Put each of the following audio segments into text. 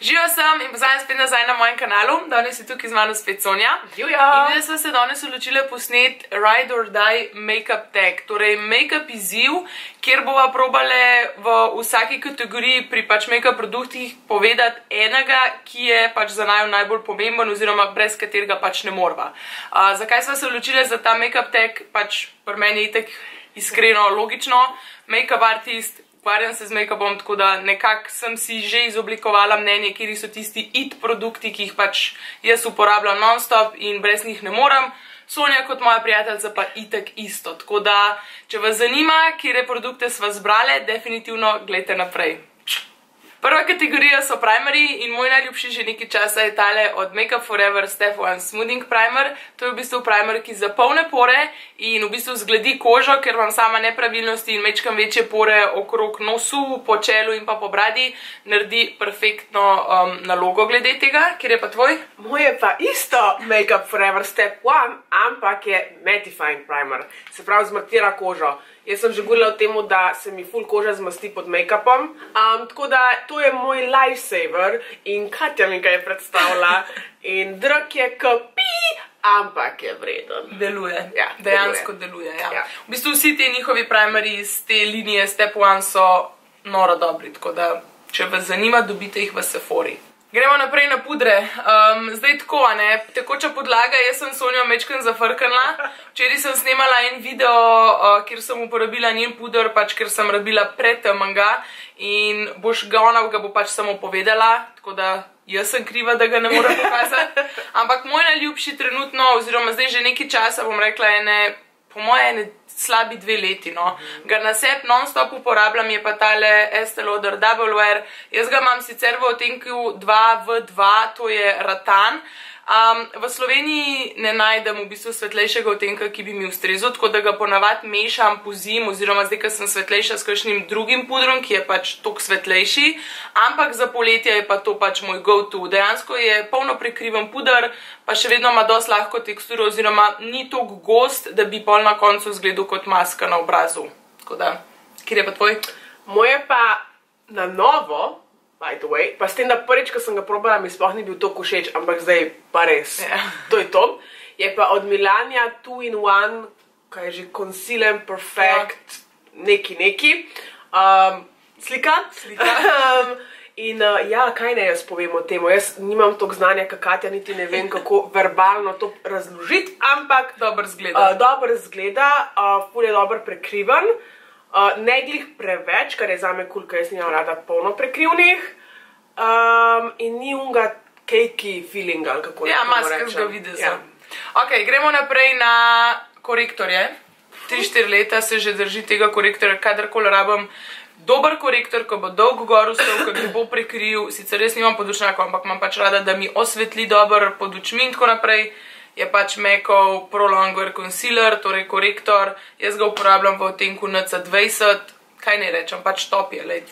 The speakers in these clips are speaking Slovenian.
Živijo sem in pozvajam spet nazaj na mojem kanalu. Danes je tukaj z mano spet Sonja. Živjo! In jaz smo se danes odločili posnet Ride or Die Makeup Tag. Torej makeup izziv, kjer bova probale v vsaki kategoriji pri make-up produktih povedati enega, ki je za naju najbolj pomemben oziroma brez katerega ne morva. Zakaj smo se odločili za ta makeup tag? Pri meni je itak iskreno logično. Makeup artist, ukvarjam se z make-upom, tako da nekako sem si že izoblikovala mnenje, kjeri so tisti it produkti, ki jih jaz uporabljam non-stop in brez njih ne morem. Sonja kot moja prijateljica pa itak isto. Tako da, če vas zanima, kjere produkte sva zbrale, definitivno gledajte naprej. Prva kategorija so primeri in moj najljubši že nekaj časa je tale od Makeup Forever Step 1 Smoothing Primer. To je v bistvu primer, ki zapolne pore in v bistvu zgladi kožo, ker vam sama nepravilnosti in mečkam večje pore okrog nosu, po čelu in pa po bradi naredi perfektno nalogo glede tega. Kjer je pa tvoj? Moj je pa isto Makeup Forever Step 1, ampak je Mattifying Primer. Se pravi, zmatira kožo. Jaz sem že govorila o tem, da se mi ful koža zmasti pod make-upom, tako da to je moj lifesaver in Katja mi ga je predstavila in drag je ampak je vreden. Deluje, ja, dejansko deluje. Ja. V bistvu vsi te njihovi primeri iz te linije Step 1 so noro dobri, tako da če vas zanima, dobite jih v Sephori. Gremo naprej na pudre. Zdaj tako, tekoča podlaga, jaz sem Sonjo mečken zafrknila. Včeraj sem snemala en video, kjer sem uporabila njen puder, ker sem rabila pretemnega in ona ga bo samo povedala, tako da jaz sem kriva, da ga ne morem pokazati. Ampak moj najljubši trenutno, oziroma zdaj že nekaj časa, bom rekla po moje slabi 2 leti, no. Ga na sebi non-stop uporabljam, je pa tale Estee Lauder Double Wear. Jaz ga imam sicer v odtenku 2v2, to je ratan. V Sloveniji ne najdem v bistvu svetlejšega odtenka, ki bi mi ustrezal, tako da ga ponavadi mešam po zim, oziroma zdaj, ko sem svetlejša s kakšnim drugim pudrom, ki je toliko svetlejši, ampak za poletje je pa to moj go-to. Dejansko je polno prekriven puder, pa še vedno ima dosti lahko teksturo, oziroma ni toliko gost, da bi pol na koncu izgledal kot maska na obrazu. Tako da, kjer je pa tvoj? Moj je pa na novo, by the way, pa s tem, da prvič, ko sem ga probala, mi sploh ni bil toliko všeč, ampak zdaj pa res. To je to. Je pa od Milania 2-in-1, kaj je že Conceal & Perfect, neki. Slika? In ja, kaj ne jaz povem o tem? Jaz nimam toliko znanja, kot Katja, niti ne vem, kako verbalno to razložiti, ampak dobro zgleda. Dobro zgleda, ful je dobro prekriven. Ne glih preveč, kar je zame kul, ker jaz nimam rada polno prekrivnih. In ni unga cakey feeling, ali kako ja, maskarskega videza. Ok, gremo naprej na korektorje. 3-4 leta se že drži tega korektorja, kadarkoli rabim dober korektor, ko bo dolgo gor vstal, ko bi bo prekril. Sicer res nimam podočnjakov, ampak imam rada, da mi osvetli dobro pod očmi in tako naprej. Je MAC-ov Pro Longwear Concealer, torej korektor. Jaz ga uporabljam v odtenku NC20. Kaj ne rečem, top je.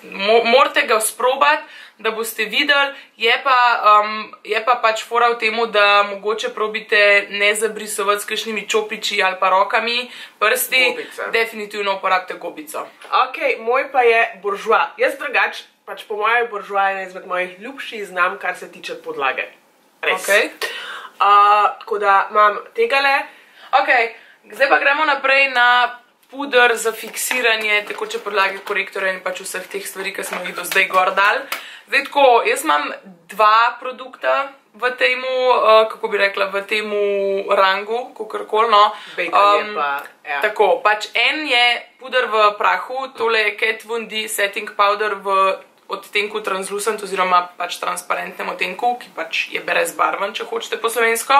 Morate ga sprobati, da boste videli. Je pa fora v temu, da mogoče probite ne zabrisovati s kakšnimi čopiči ali pa rokami prsti. Definitivno uporabite gobico. Ok, moj pa je Bourjois. Jaz drugač, po mojem Bourjois je ena izmed mojih ljubših znam, kar se tiče podlage. Res. Tako da imam tegale. Ok, zdaj pa gremo naprej na puder za fiksiranje tekoče podlage, korektorja in vseh teh stvari, ki smo jih do zdaj gor dali. Zdaj tako, jaz imam 2 produkta v temu, kako bi rekla, v temu rangu, kakorkoli, no. Bacon je pa, ja. Tako, en je puder v prahu, tole je Kat Von D Setting Powder v odtenku translucent oziroma transparentnem odtenku, ki je brezbarven, če hočete po slovensko.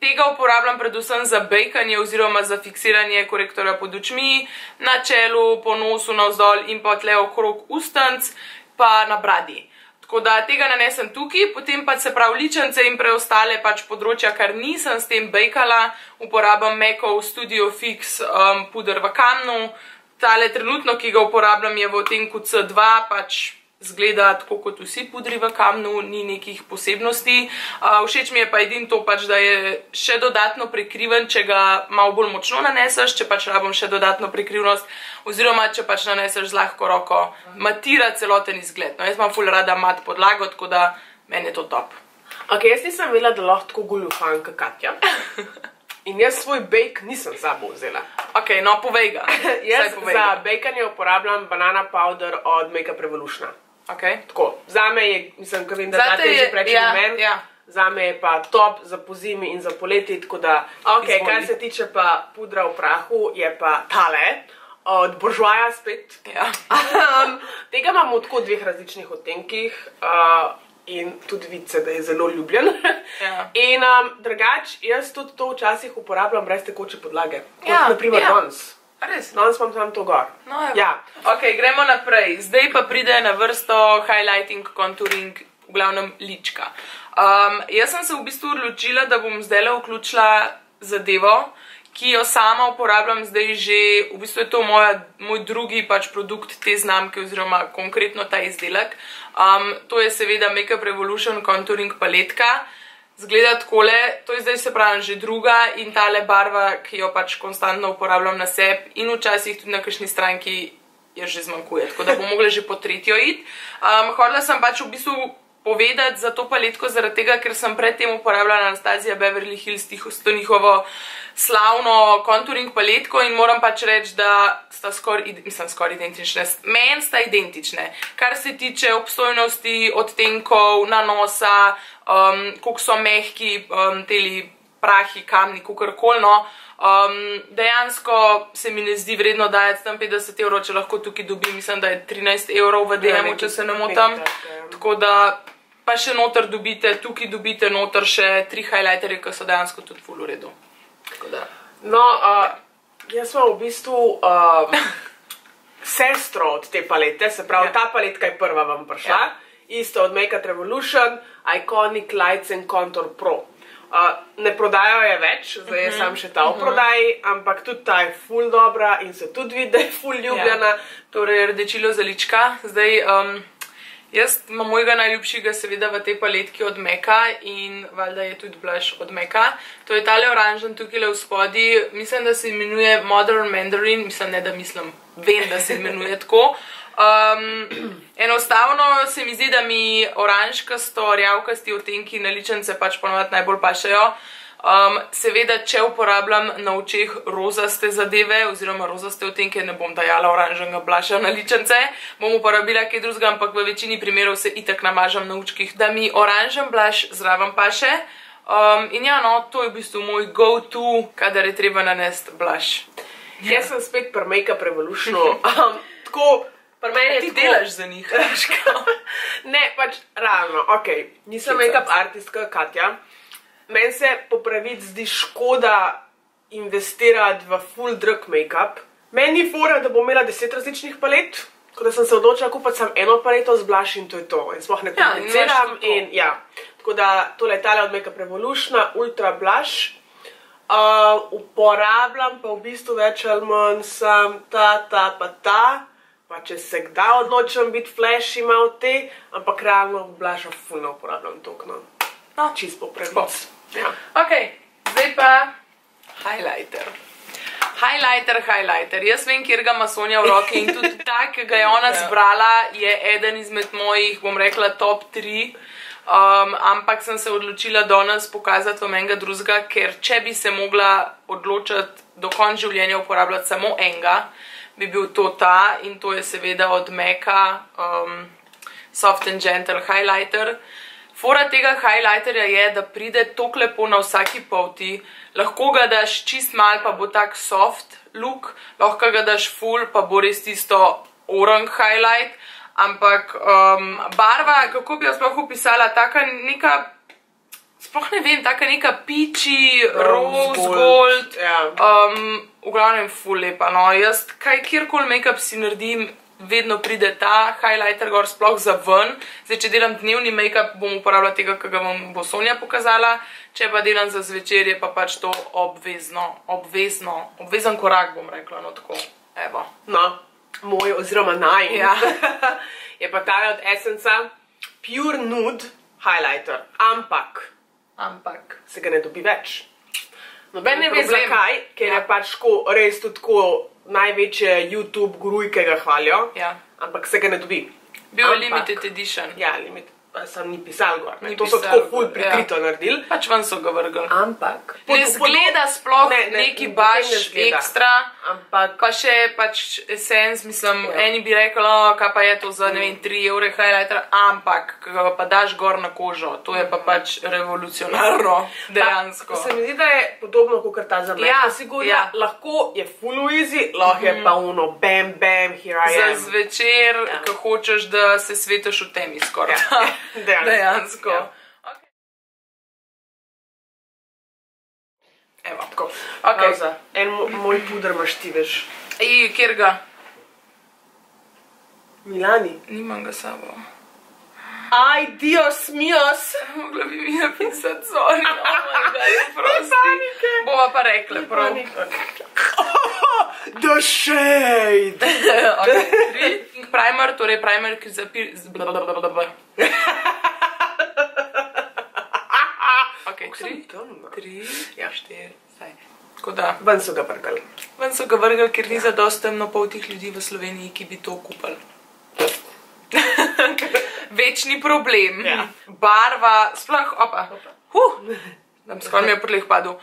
Tega uporabljam predvsem za bejkanje oziroma za fiksiranje korektorja pod očmi, na čelu, po nosu, navzdol in pa tle okrog ustanc, pa na bradi. Tako da tega nanesem tukaj, potem se pravi ličence in preostale področja, kar nisem s tem bejkala, uporabljam MAC-ov Studio Fix puder v kamnu. Tale trenutno, ki ga uporabljam, je v odtenku C2, zgleda tako kot vsi pudri v kamnu, ni nekih posebnosti. Všeč mi je pa edino to pač, da je še dodatno prekriven, če ga malo bolj močno naneseš, če pač rabim še dodatno prekrivnost, oziroma če pač naneseš z lahko roko, matira celoten izgled. No, jaz imam ful rada mat podlago, tako da meni je to top. Ok, jaz nisem vedela, da lahko tako goljufam kot Katja. In jaz svoj bake nisem sabo vzela. Ok, no povej ga. Jaz za bakanje uporabljam banana powder od Makeup Revolutiona. Ok. Tako, zame je, mislim, ko vem, da date že preči namen, zame je pa top za pozimi in za poleti, tako da, ok, kar se tiče pa pudra v prahu, je pa tale, od Bourjoisa spet. Tega imamo tako v 2 različnih odtenkih, in tudi vidi se, da je zelo ljubljen. In drugač, jaz tudi to včasih uporabljam brez tekoče podlage. Kot naprimer danes. Res? Danes imam tam to gor. Ok, gremo naprej. Zdaj pa pride na vrsto highlighting, contouring, v glavnem lička. Jaz sem se v bistvu odločila, da bom zdajle vključila zadevo, ki jo sama uporabljam zdaj že, v bistvu je to moj drugi pač produkt te znamke, oziroma konkretno ta izdelek. To je seveda Makeup Revolution Contouring paletka. Zgleda takole, to je zdaj se pravim že druga in tale barva, ki jo pač konstantno uporabljam na sebi in včasih tudi na kakšni stranki je že zmanjkuje, tako da bom mogla že po tretjo iti. Hodila sem pač v bistvu povedati za to paletko zaradi tega, ker sem predtem uporabljala Anastasia Beverly Hills to njihovo slavno contouring paletko in moram pač reči, da sta skoraj identične. Meni sta identične, kar se tiče obstojnosti, odtenkov, nanosa, koliko so mehki, teli prahi, kamni, kakorkoli, no. Dejansko se mi ne zdi vredno dajati tam 50 €, če lahko tukaj dobim, mislim, da je 13 € v DM-u, če se ne motam. Tako da pa še noter dobite, tukaj dobite noter še 3 highlighterje, ki so dejansko tudi ful v redu. No, jaz sem v bistvu sestro od te palete, se pravi, ta paletka je prva vam prišla, isto od Makeup Revolution, Iconic Lights and Contour Pro. Ne prodajajo je več, zdaj je sam še ta v prodaji, ampak tudi ta je ful dobra in se tudi vidi, da je ful ljubljena. Torej, rdečilo za lička. Zdaj, jaz imam mojega najljubšega seveda v tej paletki od Meka in valjda je tudi blush od Meka. To je tale oranžen tukaj v spodi, mislim, da se imenuje Modern Mandarin, mislim, ne da mislim, vem, da se imenuje tako. Enostavno se mi zdi, da mi oranžkasto, rjavkasti odtenki na ličence pač ponovadi najbolj pašejo. Seveda, če uporabljam na očeh rozaste zadeve, oziroma rozaste odtenke, ne bom dajala oranžnega blusha na ličence, bom uporabila kaj drugega, ampak v večini primerov se itak namažam na očkih, da mi oranžen blush zraven paše. In ja, no, to je v bistvu moj go-to, kadar je treba nanesti blush. Jaz sem spet pri Makeup Revolutionu. Tako, ti delaš za njih. Ne, pač realno, ok, nisem make-up artistka Katja. Meni se po pravici zdi škoda investirati v full drug make-up. Meni ni fora, da bom imela 10 različnih palet, tako da sem se odločila kupiti samo eno paleto z blush in to je to. In sploh ne kompliciram in ja. Tako da tole je tale od Makeup Revolutiona, Ultra Blush. Uporabljam pa v bistvu več ali manj sam ta pa ta. Pa če se kdaj odločim biti flashy malo te, ampak realno blusha ful ne uporabljam toliko, no. Čisto po pravici. Ok, zdaj pa highlighter. Highlighter. Jaz vem, kjer ga ima Sonja v roki in tudi ta, ki ga je ona zbrala, je eden izmed mojih, bom rekla, top 3. Ampak sem se odločila danes pokazati vam enega drugega, ker če bi se mogla odločiti do konca življenja uporabljati samo enega, bi bil to ta in to je seveda od Meka Soft and Gentle Highlighter. Fora tega highlighterja je, da pride toliko lepo na vsaki polti, lahko ga daš čist mal, pa bo tak soft look, lahko ga daš full, pa bo res tisto orange highlight, ampak barva, kako bi jo sploh opisala, taka neka, sploh ne vem, taka neka peachy, rose gold, v glavnem ful lepa, no, jaz kjerkoli make-up si naredim, vedno pride ta highlighter gor, sploh za ven. Zdaj, če delam dnevni make-up, bom uporabljala tega, ki ga vam bo Sonja pokazala, če pa delam za zvečer, je pa pač to obvezen korak, bom rekla, no tako, evo. No, moj oziroma naj. Ja. Je pa tale od Essenca Pure Nude Highlighter. Ampak se ga ne dobi več. Noben ne ve zakaj, ker je pač res tudi tako največje YouTube grujke ga hvalijo, ampak se ga ne dobi. Bil je limited edition. Ja, limited. Sam ni pisal gor. To so tako ful prikrito naredili. Pač ven so ga vrgli. Ampak. Ne zgleda sploh neki baš ekstra, pa še pač Essence, mislim, eni bi rekli, kaj pa je to za, ne vem, 3 evre highlighter, ampak, ga pa daš gor na kožo, to je pa pač revolucionarno, dejansko. Se mi zdi, da je podobno kot ta za me. Ja, sigurno, lahko je full easy, lahko je pa uno, bam, bam, here I am. Za zvečer, ko hočeš, da se svetaš v temi skoraj. Dejansko. Evo, tako. En moj puder imaš ti, veš. Kjer ga? Milani. Nimam ga sabo. Aj, Dios míos. Mogla bi mi napisati, sorry, oh my god, prosti. Bova pa rekla, prav. The shade. Primer, torej primer, ki zapir... Ok, 3, 4, saj. Tako da. Ven so ga vrgali. Ven so ga vrgali, ker ni zadosti temnopoltih ljudi v Sloveniji, ki bi to kupili. Večni problem. Barva, sploh, opa. Skoraj mi je po tleh padel.